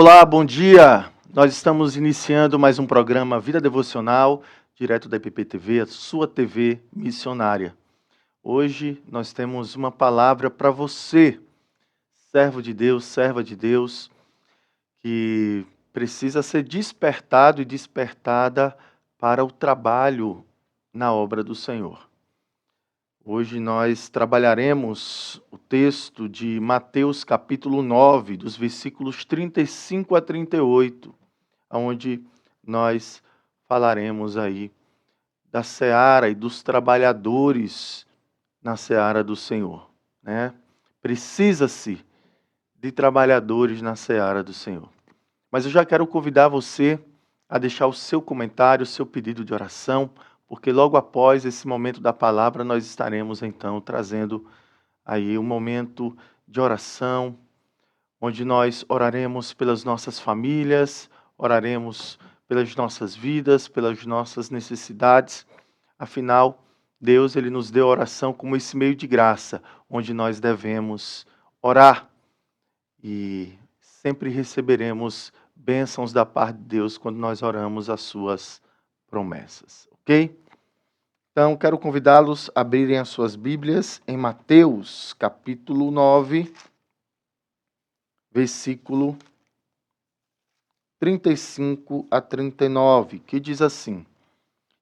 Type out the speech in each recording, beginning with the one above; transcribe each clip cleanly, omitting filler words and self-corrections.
Olá, bom dia! Nós estamos iniciando mais um programa Vida Devocional, direto da IPP-TV, a sua TV missionária. Hoje nós temos uma palavra para você, servo de Deus, serva de Deus, que precisa ser despertado e despertada para o trabalho na obra do Senhor. Hoje nós trabalharemos o texto de Mateus capítulo 9, dos versículos 35 a 38, onde nós falaremos aí da seara e dos trabalhadores na seara do Senhor, né? Precisa-se de trabalhadores na seara do Senhor. Mas eu já quero convidar você a deixar o seu comentário, o seu pedido de oração, porque logo após esse momento da palavra nós estaremos então trazendo aí um momento de oração, onde nós oraremos pelas nossas famílias, oraremos pelas nossas vidas, pelas nossas necessidades. Afinal, Deus ele nos deu a oração como esse meio de graça, onde nós devemos orar e sempre receberemos bênçãos da parte de Deus quando nós oramos as suas promessas, ok? Então, quero convidá-los a abrirem as suas Bíblias em Mateus, capítulo 9, versículo 35 a 39, que diz assim: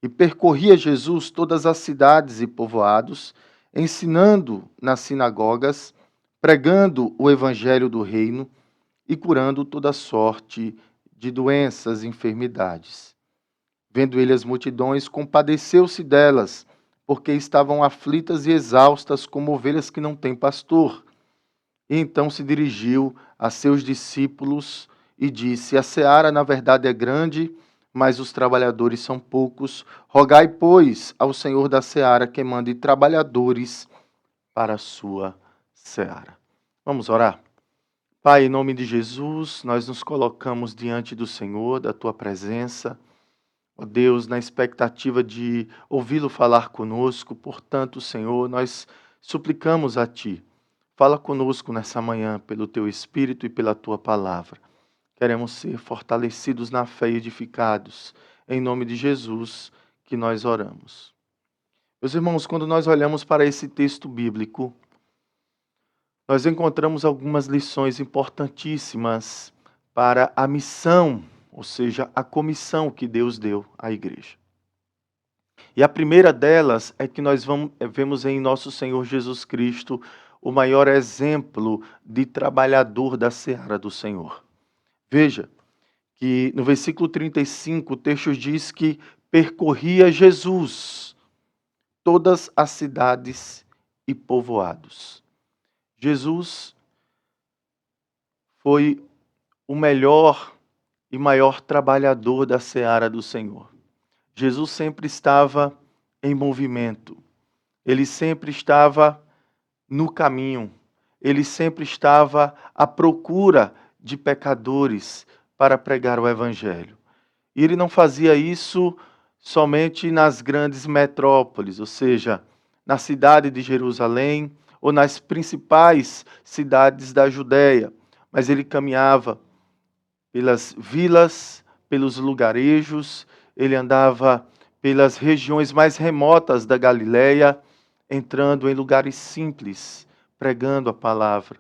E percorria Jesus todas as cidades e povoados, ensinando nas sinagogas, pregando o evangelho do reino e curando toda sorte de doenças e enfermidades. Vendo ele as multidões, compadeceu-se delas, porque estavam aflitas e exaustas como ovelhas que não têm pastor. E então se dirigiu a seus discípulos e disse: A seara, na verdade, é grande, mas os trabalhadores são poucos. Rogai, pois, ao Senhor da seara que mande trabalhadores para a sua seara. Vamos orar? Pai, em nome de Jesus, nós nos colocamos diante do Senhor, da Tua presença. Ó Deus, na expectativa de ouvi-lo falar conosco. Portanto, Senhor, nós suplicamos a Ti. Fala conosco nessa manhã pelo Teu Espírito e pela Tua palavra. Queremos ser fortalecidos na fé e edificados. Em nome de Jesus que nós oramos. Meus irmãos, quando nós olhamos para esse texto bíblico, nós encontramos algumas lições importantíssimas para a missão, ou seja, a comissão que Deus deu à igreja. E a primeira delas é que nós vemos em nosso Senhor Jesus Cristo o maior exemplo de trabalhador da seara do Senhor. Veja que no versículo 35 o texto diz que percorria Jesus todas as cidades e povoados. Jesus foi o melhor e maior trabalhador da seara do Senhor. Jesus sempre estava em movimento. Ele sempre estava no caminho. Ele sempre estava à procura de pecadores para pregar o evangelho. E ele não fazia isso somente nas grandes metrópoles, ou seja, na cidade de Jerusalém ou nas principais cidades da Judéia, mas ele caminhava pelas vilas, pelos lugarejos, ele andava pelas regiões mais remotas da Galileia, entrando em lugares simples, pregando a palavra.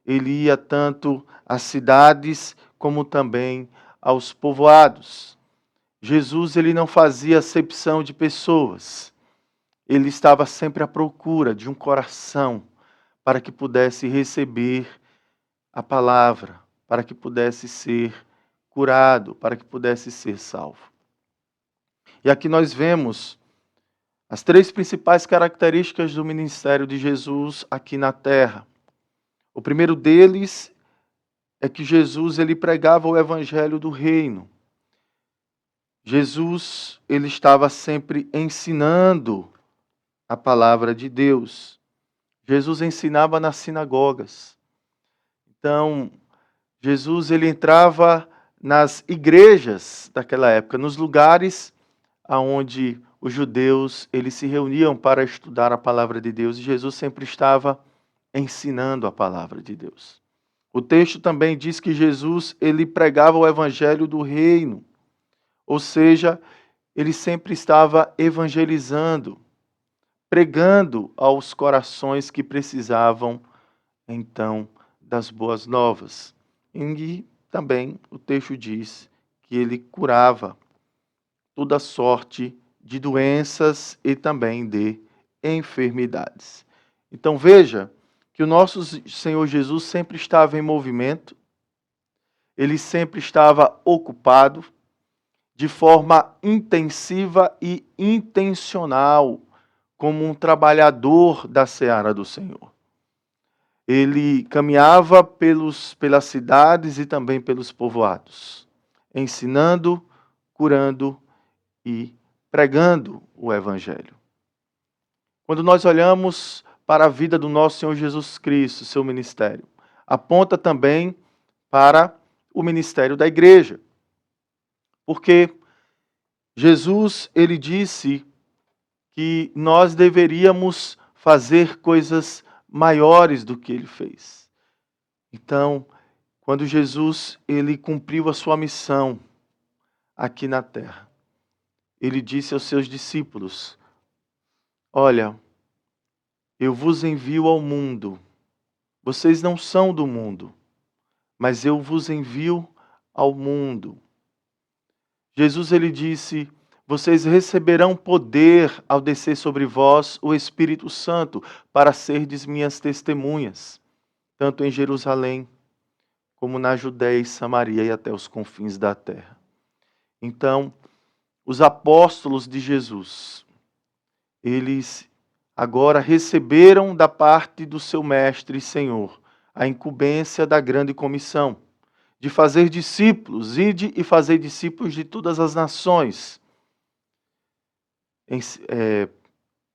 Ele ia tanto às cidades como também aos povoados. Jesus ele não fazia acepção de pessoas. Ele estava sempre à procura de um coração para que pudesse receber a palavra, para que pudesse ser curado, para que pudesse ser salvo. E aqui nós vemos as três principais características do ministério de Jesus aqui na terra. O primeiro deles é que Jesus ele pregava o evangelho do reino. Jesus ele estava sempre ensinando a palavra de Deus. Jesus ensinava nas sinagogas. Então, Jesus ele entrava nas igrejas daquela época, nos lugares aonde os judeus eles se reuniam para estudar a palavra de Deus, e Jesus sempre estava ensinando a palavra de Deus. O texto também diz que Jesus, ele pregava o evangelho do reino, ou seja, ele sempre estava evangelizando, pregando aos corações que precisavam, então, das boas novas. E também o texto diz que ele curava toda sorte de doenças e também de enfermidades. Então veja que o nosso Senhor Jesus sempre estava em movimento, ele sempre estava ocupado de forma intensiva e intencional, como um trabalhador da seara do Senhor. Ele caminhava pelas cidades e também pelos povoados, ensinando, curando e pregando o Evangelho. Quando nós olhamos para a vida do nosso Senhor Jesus Cristo, seu ministério, aponta também para o ministério da igreja. Porque Jesus, ele disse que nós deveríamos fazer coisas maiores do que ele fez. Então, quando Jesus, ele cumpriu a sua missão aqui na terra, ele disse aos seus discípulos: olha, eu vos envio ao mundo. Vocês não são do mundo, mas eu vos envio ao mundo. Jesus, ele disse: vocês receberão poder ao descer sobre vós o Espírito Santo para serdes minhas testemunhas, tanto em Jerusalém, como na Judéia e Samaria e até os confins da terra. Então, os apóstolos de Jesus, eles agora receberam da parte do seu mestre e Senhor a incumbência da grande comissão, de fazer discípulos, ide e fazer discípulos de todas as nações.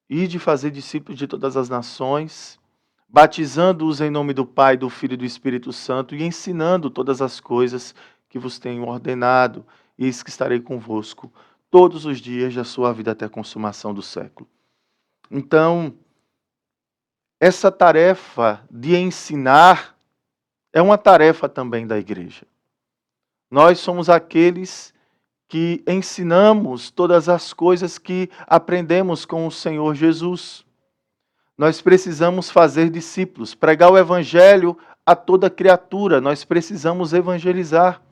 Ide fazer discípulos de todas as nações, batizando-os em nome do Pai, do Filho e do Espírito Santo, e ensinando todas as coisas que vos tenho ordenado, e eis que estarei convosco todos os dias da sua vida até a consumação do século. Então, essa tarefa de ensinar é uma tarefa também da igreja. Nós somos aqueles que ensinamos todas as coisas que aprendemos com o Senhor Jesus. Nós precisamos fazer discípulos, pregar o evangelho a toda criatura, nós precisamos evangelizar.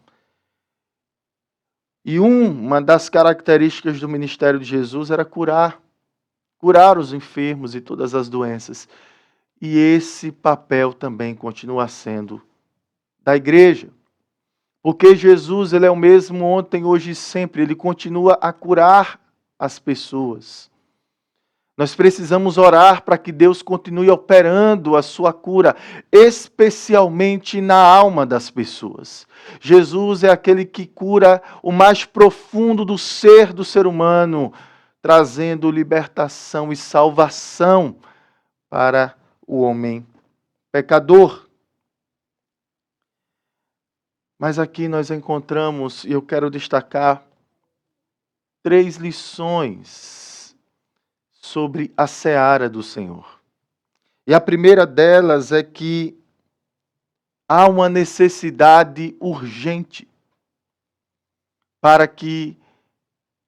E uma das características do ministério de Jesus era curar os enfermos e todas as doenças. E esse papel também continua sendo da igreja. Porque Jesus, ele é o mesmo ontem, hoje e sempre. Ele continua a curar as pessoas. Nós precisamos orar para que Deus continue operando a sua cura, especialmente na alma das pessoas. Jesus é aquele que cura o mais profundo do ser humano, trazendo libertação e salvação para o homem pecador. Mas aqui nós encontramos, e eu quero destacar, 3 lições sobre a seara do Senhor. E a primeira delas é que há uma necessidade urgente para que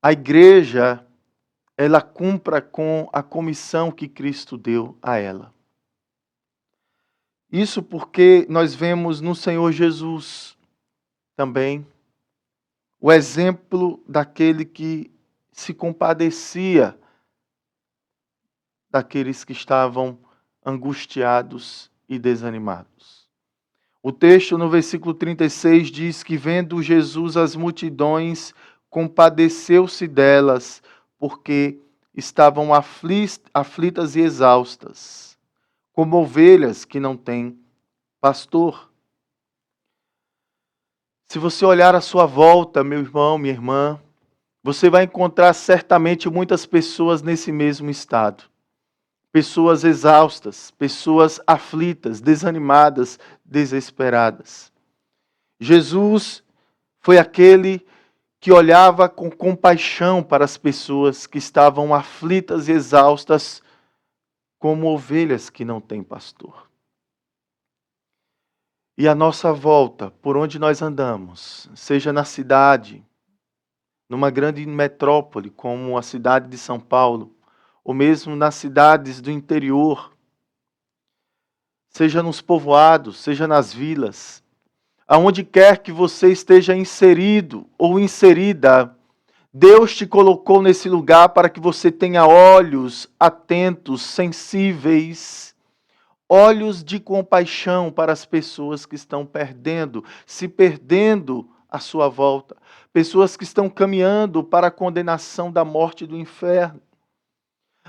a igreja ela cumpra com a comissão que Cristo deu a ela. Isso porque nós vemos no Senhor Jesus também o exemplo daquele que se compadecia daqueles que estavam angustiados e desanimados. O texto no versículo 36 diz que, vendo Jesus as multidões, compadeceu-se delas, porque estavam aflitas e exaustas, como ovelhas que não têm pastor. Se você olhar à sua volta, meu irmão, minha irmã, você vai encontrar certamente muitas pessoas nesse mesmo estado. Pessoas exaustas, pessoas aflitas, desanimadas, desesperadas. Jesus foi aquele que olhava com compaixão para as pessoas que estavam aflitas e exaustas, como ovelhas que não têm pastor. E a nossa volta, por onde nós andamos, seja na cidade, numa grande metrópole como a cidade de São Paulo, ou mesmo nas cidades do interior, seja nos povoados, seja nas vilas, aonde quer que você esteja inserido ou inserida, Deus te colocou nesse lugar para que você tenha olhos atentos, sensíveis, olhos de compaixão para as pessoas que estão se perdendo à sua volta, pessoas que estão caminhando para a condenação da morte e do inferno.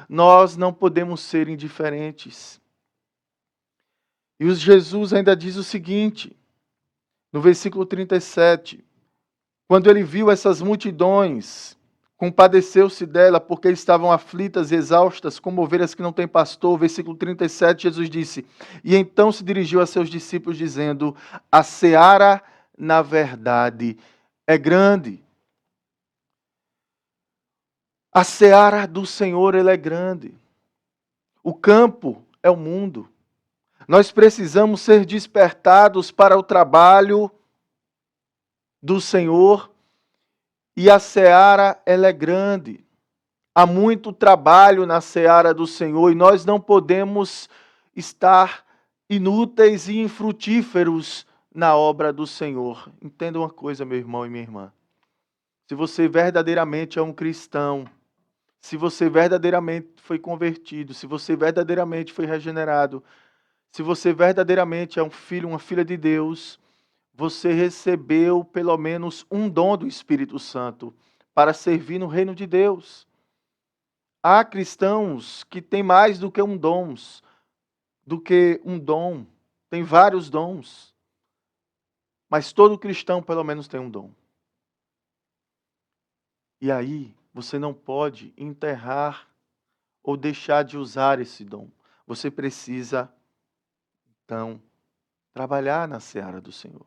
Nós não podemos ser indiferentes. E Jesus ainda diz o seguinte, no versículo 37, quando ele viu essas multidões, compadeceu-se dela, porque estavam aflitas e exaustas, como ovelhas que não têm pastor. Versículo 37, Jesus disse, e então se dirigiu a seus discípulos, dizendo, a seara, na verdade, é grande. A seara do Senhor, ele é grande. O campo é o mundo. Nós precisamos ser despertados para o trabalho do Senhor, e a seara, ela é grande. Há muito trabalho na seara do Senhor e nós não podemos estar inúteis e infrutíferos na obra do Senhor. Entenda uma coisa, meu irmão e minha irmã. Se você verdadeiramente é um cristão, se você verdadeiramente foi convertido, se você verdadeiramente foi regenerado, se você verdadeiramente é um filho, uma filha de Deus, você recebeu pelo menos um dom do Espírito Santo para servir no reino de Deus. Há cristãos que têm mais do que um dom, tem vários dons, mas todo cristão pelo menos tem um dom. E aí, você não pode enterrar ou deixar de usar esse dom. Você precisa, então, trabalhar na seara do Senhor.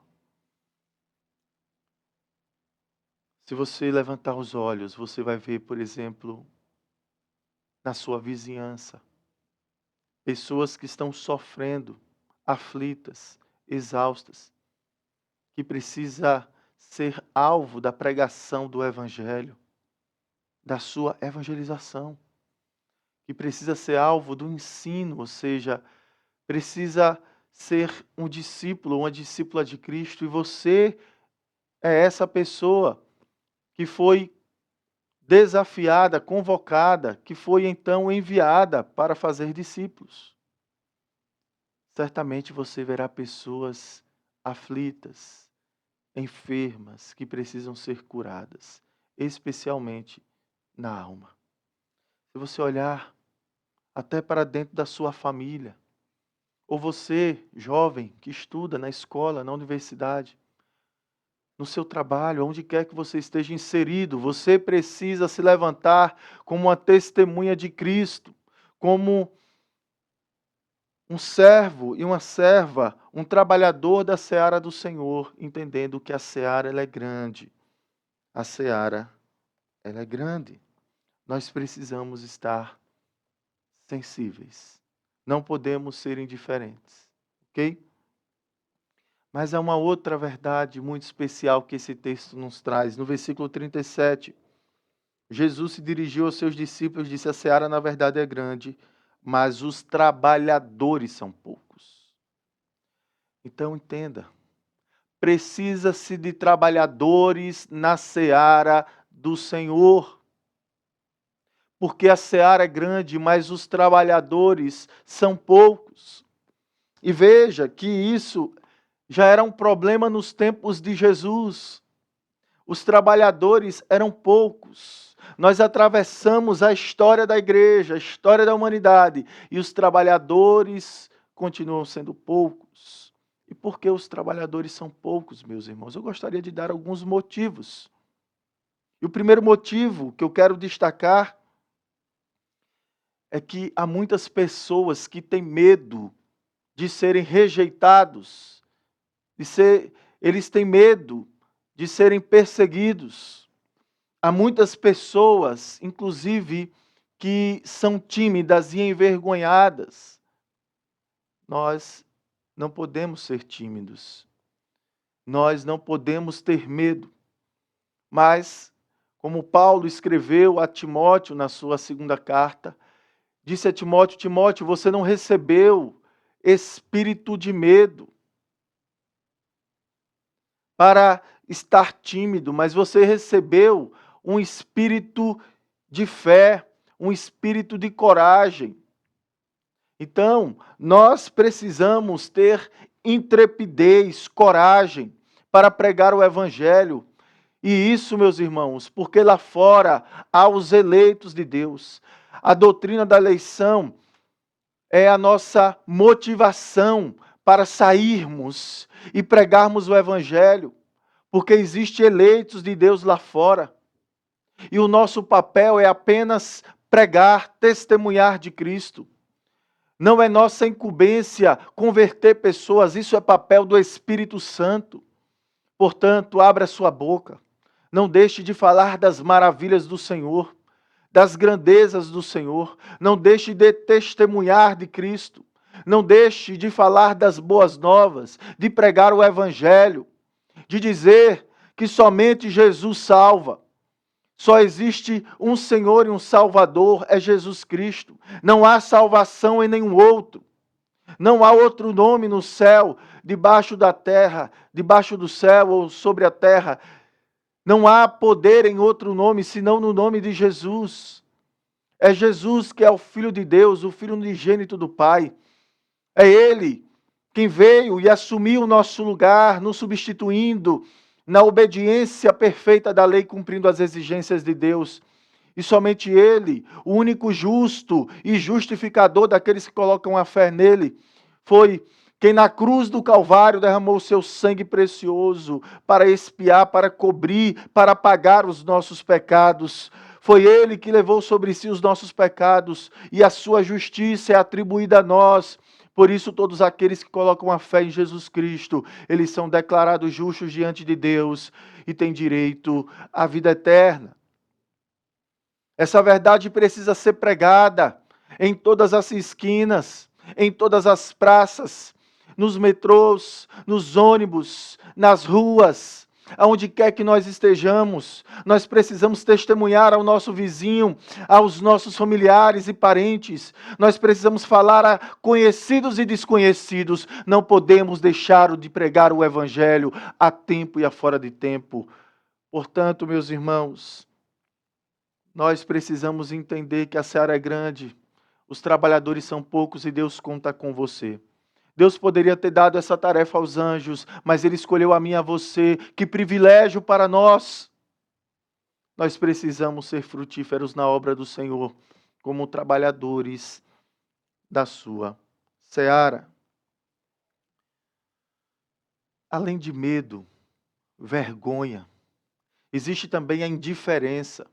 Se você levantar os olhos, você vai ver, por exemplo, na sua vizinhança, pessoas que estão sofrendo, aflitas, exaustas, que precisa ser alvo da pregação do Evangelho, da sua evangelização, que precisa ser alvo do ensino, ou seja, precisa ser um discípulo, uma discípula de Cristo, e você é essa pessoa que foi desafiada, convocada, que foi então enviada para fazer discípulos. Certamente você verá pessoas aflitas, enfermas, que precisam ser curadas, especialmente na alma. Se você olhar até para dentro da sua família, ou você, jovem, que estuda na escola, na universidade, no seu trabalho, onde quer que você esteja inserido, você precisa se levantar como uma testemunha de Cristo, como um servo e uma serva, um trabalhador da seara do Senhor, entendendo que a seara ela é grande. A seara ela é grande. Nós precisamos estar sensíveis. Não podemos ser indiferentes, ok? Mas há uma outra verdade muito especial que esse texto nos traz. No versículo 37, Jesus se dirigiu aos seus discípulos e disse, a seara na verdade é grande, mas os trabalhadores são poucos. Então entenda, precisa-se de trabalhadores na seara do Senhor. Porque a seara é grande, mas os trabalhadores são poucos. E veja que isso já era um problema nos tempos de Jesus. Os trabalhadores eram poucos. Nós atravessamos a história da igreja, a história da humanidade, e os trabalhadores continuam sendo poucos. E por que os trabalhadores são poucos, meus irmãos? Eu gostaria de dar alguns motivos. E o primeiro motivo que eu quero destacar é que há muitas pessoas que têm medo de serem rejeitados, eles têm medo de serem perseguidos. Há muitas pessoas, inclusive, que são tímidas e envergonhadas. Nós não podemos ser tímidos. Nós não podemos ter medo. Mas, como Paulo escreveu a Timóteo na sua segunda carta, disse a Timóteo: Timóteo, você não recebeu espírito de medo para estar tímido, mas você recebeu um espírito de fé, um espírito de coragem. Então, nós precisamos ter intrepidez, coragem para pregar o Evangelho. E isso, meus irmãos, porque lá fora há os eleitos de Deus. A doutrina da eleição é a nossa motivação para sairmos e pregarmos o Evangelho, porque existem eleitos de Deus lá fora. E o nosso papel é apenas pregar, testemunhar de Cristo. Não é nossa incumbência converter pessoas, isso é papel do Espírito Santo. Portanto, abra sua boca. Não deixe de falar das maravilhas do Senhor, das grandezas do Senhor. Não deixe de testemunhar de Cristo. Não deixe de falar das boas novas, de pregar o Evangelho, de dizer que somente Jesus salva. Só existe um Senhor e um Salvador, é Jesus Cristo. Não há salvação em nenhum outro. Não há outro nome no céu, debaixo da terra, debaixo do céu ou sobre a terra. Não há poder em outro nome, senão no nome de Jesus. É Jesus que é o Filho de Deus, o Filho unigênito do Pai. É Ele quem veio e assumiu o nosso lugar, nos substituindo na obediência perfeita da lei, cumprindo as exigências de Deus. E somente Ele, o único justo e justificador daqueles que colocam a fé nele, foi quem na cruz do Calvário derramou o seu sangue precioso para expiar, para cobrir, para pagar os nossos pecados. Foi Ele que levou sobre si os nossos pecados e a sua justiça é atribuída a nós. Por isso, todos aqueles que colocam a fé em Jesus Cristo, eles são declarados justos diante de Deus e têm direito à vida eterna. Essa verdade precisa ser pregada em todas as esquinas, em todas as praças, nos metrôs, nos ônibus, nas ruas, aonde quer que nós estejamos. Nós precisamos testemunhar ao nosso vizinho, aos nossos familiares e parentes. Nós precisamos falar a conhecidos e desconhecidos. Não podemos deixar de pregar o Evangelho a tempo e a fora de tempo. Portanto, meus irmãos, nós precisamos entender que a seara é grande, os trabalhadores são poucos e Deus conta com você. Deus poderia ter dado essa tarefa aos anjos, mas Ele escolheu a mim e a você. Que privilégio para nós! Nós precisamos ser frutíferos na obra do Senhor, como trabalhadores da sua seara. Além de medo, vergonha, existe também a indiferença.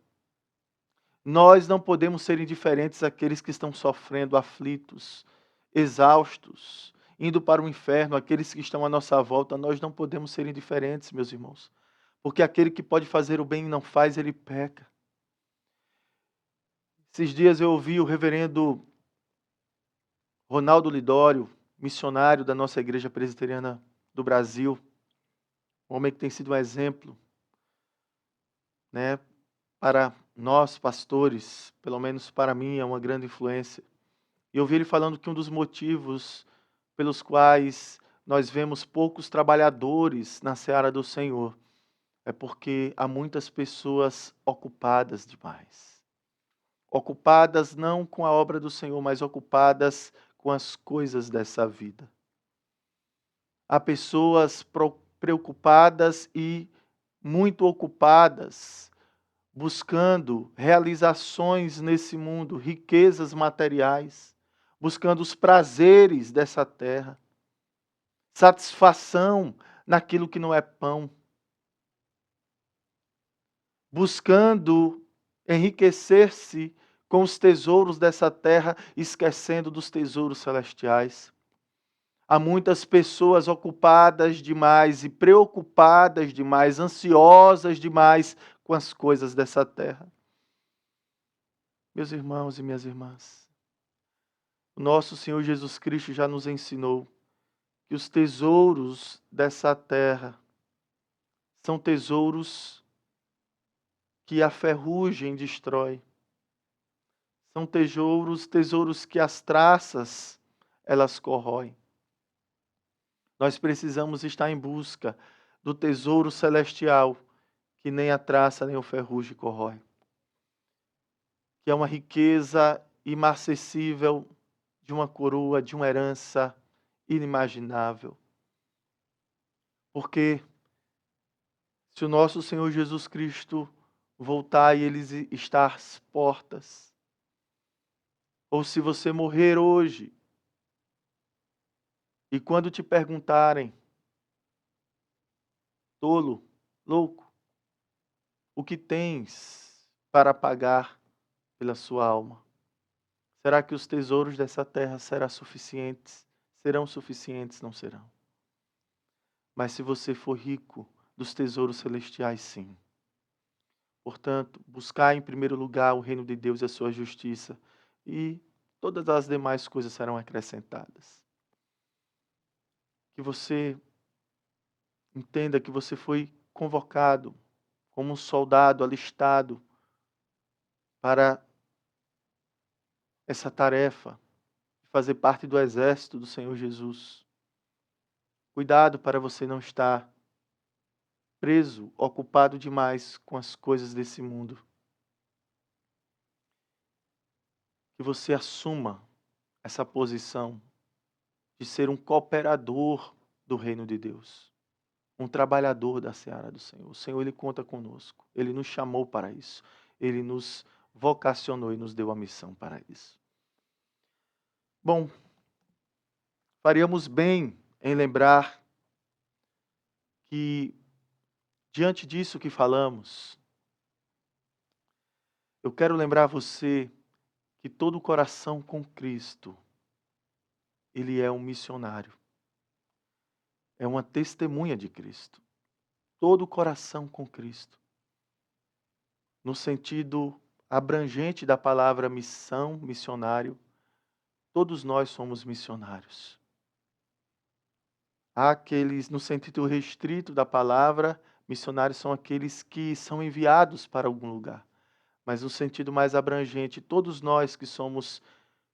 Nós não podemos ser indiferentes àqueles que estão sofrendo, aflitos, exaustos, indo para o inferno, aqueles que estão à nossa volta. Nós não podemos ser indiferentes, meus irmãos, porque aquele que pode fazer o bem e não faz, ele peca. Esses dias eu ouvi o reverendo Ronaldo Lidório, missionário da nossa Igreja Presbiteriana do Brasil, um homem que tem sido um exemplo, para nós, pastores, pelo menos para mim, é uma grande influência. E eu vi ele falando que um dos motivos pelos quais nós vemos poucos trabalhadores na seara do Senhor é porque há muitas pessoas ocupadas demais. Ocupadas não com a obra do Senhor, mas ocupadas com as coisas dessa vida. Há pessoas preocupadas e muito ocupadas, buscando realizações nesse mundo, riquezas materiais, buscando os prazeres dessa terra, satisfação naquilo que não é pão, buscando enriquecer-se com os tesouros dessa terra, esquecendo dos tesouros celestiais. Há muitas pessoas ocupadas demais e preocupadas demais, ansiosas demais com as coisas dessa terra. Meus irmãos e minhas irmãs, o nosso Senhor Jesus Cristo já nos ensinou que os tesouros dessa terra são tesouros que a ferrugem destrói. São tesouros que as traças, elas corroem. Nós precisamos estar em busca do tesouro celestial, que nem a traça nem o ferrugem corrói. Que é uma riqueza imarcessível, de uma coroa, de uma herança inimaginável. Porque se o nosso Senhor Jesus Cristo voltar e Ele está às portas, ou se você morrer hoje, e quando te perguntarem, tolo, louco, o que tens para pagar pela sua alma? Será que os tesouros dessa terra serão suficientes? Serão suficientes? Não serão. Mas se você for rico dos tesouros celestiais, sim. Portanto, buscar em primeiro lugar o reino de Deus e a sua justiça, e todas as demais coisas serão acrescentadas. Que você entenda que você foi convocado como um soldado alistado para essa tarefa de fazer parte do exército do Senhor Jesus. Cuidado para você não estar preso, ocupado demais com as coisas desse mundo. Que você assuma essa posição de ser um cooperador do reino de Deus, um trabalhador da seara do Senhor. O Senhor, Ele conta conosco. Ele nos chamou para isso. Ele nos vocacionou e nos deu a missão para isso. Bom, faríamos bem em lembrar que, diante disso que falamos, eu quero lembrar você que todo coração com Cristo, ele é um missionário. É uma testemunha de Cristo. Todo coração com Cristo. No sentido abrangente da palavra missão, missionário, todos nós somos missionários. Há aqueles, no sentido restrito da palavra, missionários são aqueles que são enviados para algum lugar. Mas no sentido mais abrangente, todos nós que somos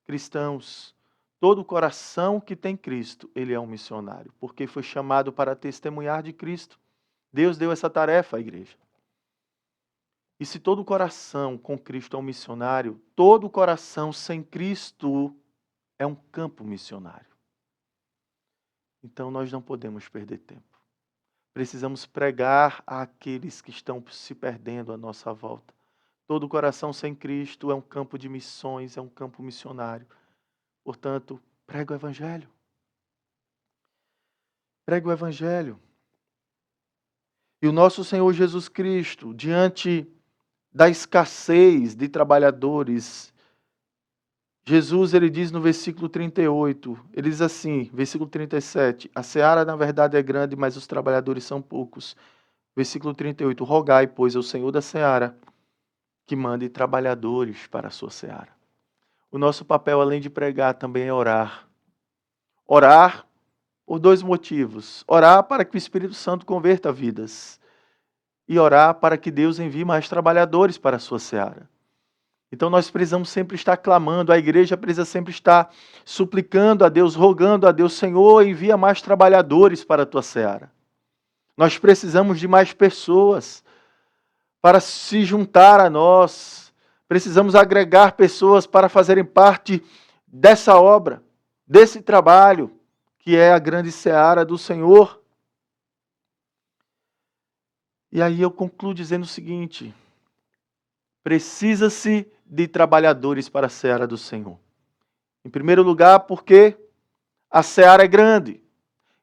cristãos, todo coração que tem Cristo, ele é um missionário, porque foi chamado para testemunhar de Cristo. Deus deu essa tarefa à igreja. E se todo coração com Cristo é um missionário, todo coração sem Cristo é um campo missionário. Então nós não podemos perder tempo. Precisamos pregar àqueles que estão se perdendo à nossa volta. Todo coração sem Cristo é um campo de missões, é um campo missionário. Portanto, pregue o Evangelho. Pregue o Evangelho. E o nosso Senhor Jesus Cristo, diante da escassez de trabalhadores, Jesus, ele diz no versículo 38, ele diz assim, versículo 37, a seara na verdade é grande, mas os trabalhadores são poucos. Versículo 38, rogai, pois, ao Senhor da seara, que mande trabalhadores para a sua seara. O nosso papel, além de pregar, também é orar. Orar por dois motivos. Orar para que o Espírito Santo converta vidas. E orar para que Deus envie mais trabalhadores para a sua seara. Então nós precisamos sempre estar clamando, a igreja precisa sempre estar suplicando a Deus, rogando a Deus, Senhor, envia mais trabalhadores para a tua seara. Nós precisamos de mais pessoas para se juntar a nós. Precisamos agregar pessoas para fazerem parte dessa obra, desse trabalho, que é a grande seara do Senhor. E aí eu concluo dizendo o seguinte: precisa-se de trabalhadores para a seara do Senhor. Em primeiro lugar, porque a seara é grande.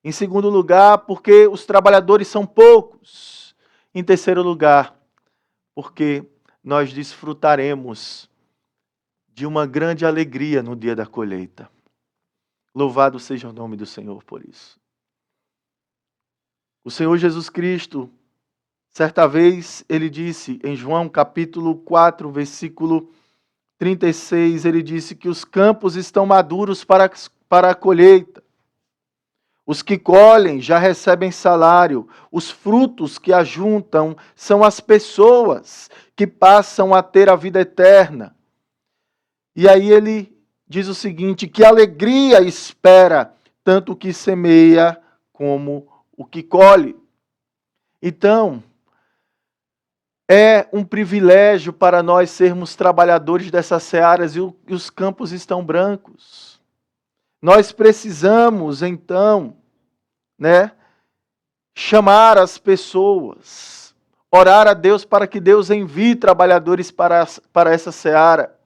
Em segundo lugar, porque os trabalhadores são poucos. Em terceiro lugar, porque nós desfrutaremos de uma grande alegria no dia da colheita. Louvado seja o nome do Senhor por isso. O Senhor Jesus Cristo, certa vez, ele disse em João capítulo 4, versículo 36, ele disse que os campos estão maduros para a colheita. Os que colhem já recebem salário. Os frutos que ajuntam são as pessoas que passam a ter a vida eterna. E aí ele diz o seguinte: que alegria espera tanto o que semeia como o que colhe. Então, é um privilégio para nós sermos trabalhadores dessas searas e os campos estão brancos. Nós precisamos, então, chamar as pessoas, orar a Deus para que Deus envie trabalhadores para essa seara.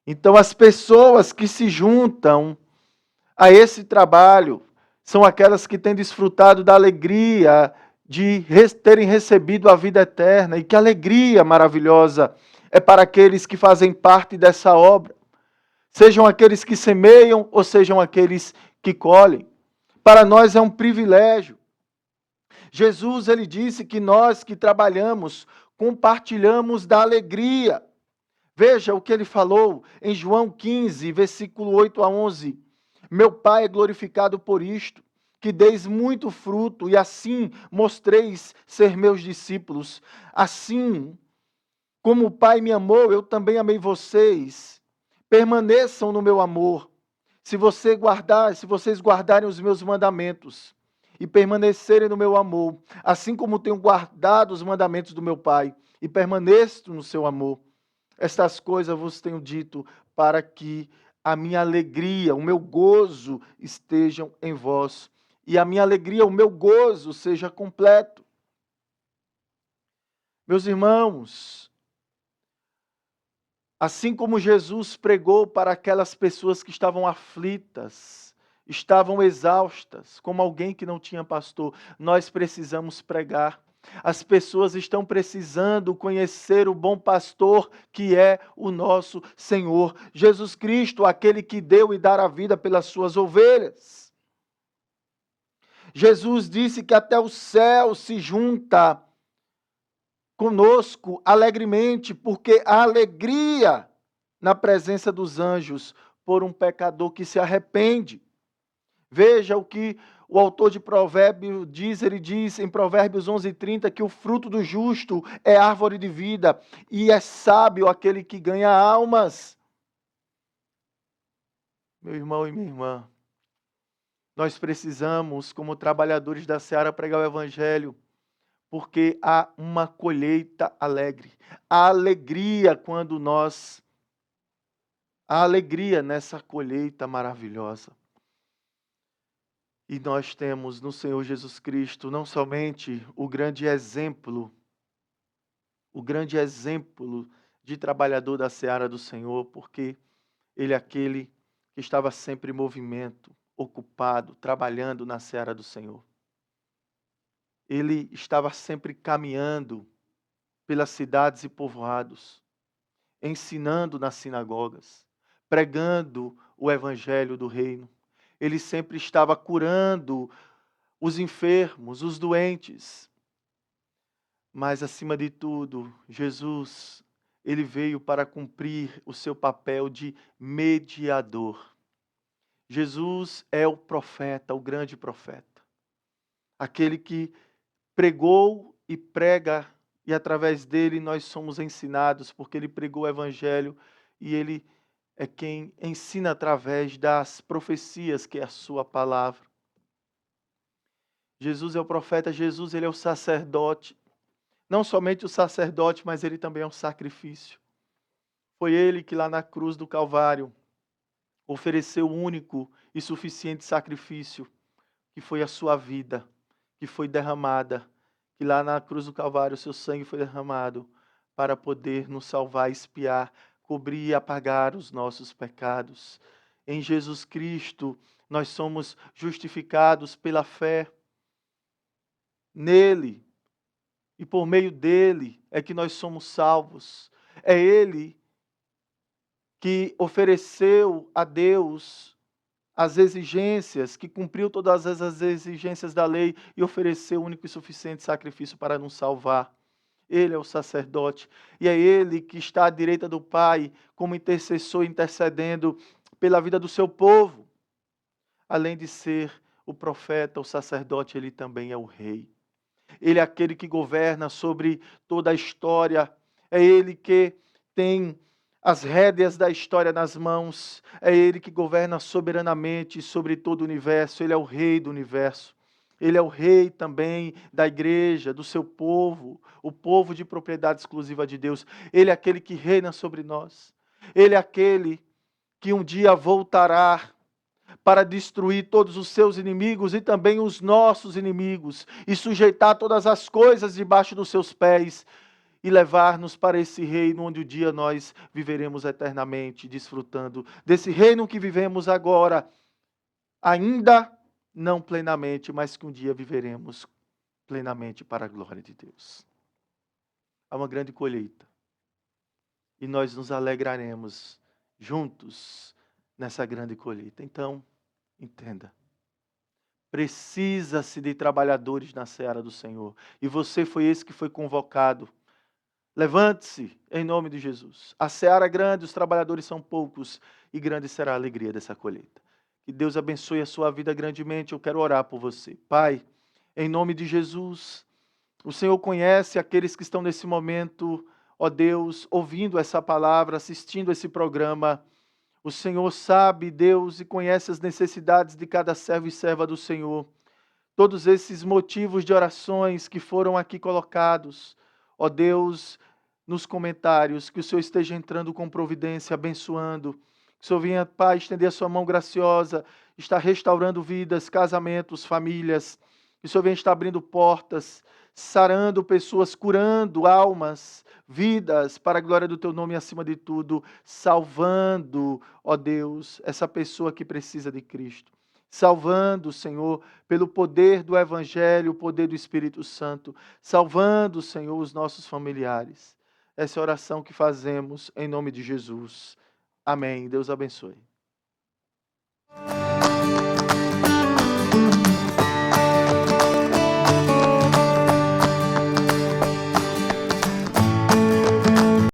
Então, as pessoas que se juntam a esse trabalho são aquelas que têm desfrutado da alegria de terem recebido a vida eterna. E que alegria maravilhosa é para aqueles que fazem parte dessa obra. Sejam aqueles que semeiam ou sejam aqueles que colhem. Para nós é um privilégio. Jesus, ele disse que nós que trabalhamos, compartilhamos da alegria. Veja o que ele falou em João 15, versículo 8 a 11. Meu Pai é glorificado por isto, que deis muito fruto e assim mostreis ser meus discípulos. Assim como o Pai me amou, eu também amei vocês. Permaneçam no meu amor. Se vocês guardarem os meus mandamentos e permanecerem no meu amor, assim como tenho guardado os mandamentos do meu Pai e permaneço no seu amor, estas coisas vos tenho dito para que a minha alegria, o meu gozo estejam em vós e a minha alegria, o meu gozo seja completo. Meus irmãos, assim como Jesus pregou para aquelas pessoas que estavam aflitas, estavam exaustas, como alguém que não tinha pastor, nós precisamos pregar. As pessoas estão precisando conhecer o bom pastor que é o nosso Senhor Jesus Cristo, aquele que deu e dar a vida pelas suas ovelhas. Jesus disse que até o céu se junta conosco alegremente, porque a alegria na presença dos anjos por um pecador que se arrepende. Veja o que o autor de Provérbios diz, ele diz em Provérbios 11:30 que o fruto do justo é árvore de vida e é sábio aquele que ganha almas. Meu irmão e minha irmã, nós precisamos, como trabalhadores da seara, pregar o evangelho, porque há uma colheita alegre. Há alegria nessa colheita maravilhosa. E nós temos no Senhor Jesus Cristo não somente o grande exemplo de trabalhador da seara do Senhor, porque ele é aquele que estava sempre em movimento, ocupado, trabalhando na seara do Senhor. Ele estava sempre caminhando pelas cidades e povoados, ensinando nas sinagogas, pregando o evangelho do reino. Ele sempre estava curando os enfermos, os doentes. Mas, acima de tudo, Jesus, ele veio para cumprir o seu papel de mediador. Jesus é o profeta, o grande profeta. Aquele que pregou e prega, e através dele nós somos ensinados, porque ele pregou o evangelho e ele é quem ensina através das profecias, que é a sua palavra. Jesus é o profeta, Jesus ele é o sacerdote. Não somente o sacerdote, mas ele também é um sacrifício. Foi ele que lá na cruz do Calvário ofereceu o único e suficiente sacrifício, que foi a sua vida, que foi derramada, que lá na cruz do Calvário o seu sangue foi derramado para poder nos salvar, expiar, cobrir e apagar os nossos pecados. Em Jesus Cristo nós somos justificados pela fé. Nele e por meio dele é que nós somos salvos. É ele que ofereceu a Deus as exigências, que cumpriu todas as exigências da lei e ofereceu o único e suficiente sacrifício para nos salvar. Ele é o sacerdote e é ele que está à direita do Pai como intercessor, intercedendo pela vida do seu povo, além de ser o profeta, o sacerdote, ele também é o rei. Ele é aquele que governa sobre toda a história. É ele que tem as rédeas da história nas mãos. É ele que governa soberanamente sobre todo o universo. Ele é o rei do universo. Ele é o rei também da igreja, do seu povo, o povo de propriedade exclusiva de Deus. Ele é aquele que reina sobre nós. Ele é aquele que um dia voltará para destruir todos os seus inimigos e também os nossos inimigos, e sujeitar todas as coisas debaixo dos seus pés, e levar-nos para esse reino onde um dia nós viveremos eternamente, desfrutando desse reino que vivemos agora, ainda não plenamente, mas que um dia viveremos plenamente para a glória de Deus. Há uma grande colheita, e nós nos alegraremos juntos nessa grande colheita. Então, entenda. Precisa-se de trabalhadores na seara do Senhor. E você foi esse que foi convocado. Levante-se em nome de Jesus. A seara é grande, os trabalhadores são poucos, e grande será a alegria dessa colheita. Que Deus abençoe a sua vida grandemente. Eu quero orar por você. Pai, em nome de Jesus, o Senhor conhece aqueles que estão nesse momento, ó Deus, ouvindo essa palavra, assistindo esse programa. O Senhor sabe, Deus, e conhece as necessidades de cada servo e serva do Senhor. Todos esses motivos de orações que foram aqui colocados, ó Deus, nos comentários, que o Senhor esteja entrando com providência, abençoando. Que o Senhor venha, Pai, estender a sua mão graciosa, está restaurando vidas, casamentos, famílias. Que o Senhor venha estar abrindo portas, sarando pessoas, curando almas, vidas, para a glória do Teu nome acima de tudo, salvando, ó Deus, essa pessoa que precisa de Cristo. Salvando, Senhor, pelo poder do Evangelho, o poder do Espírito Santo. Salvando, Senhor, os nossos familiares. Essa é a oração que fazemos em nome de Jesus. Amém. Deus abençoe.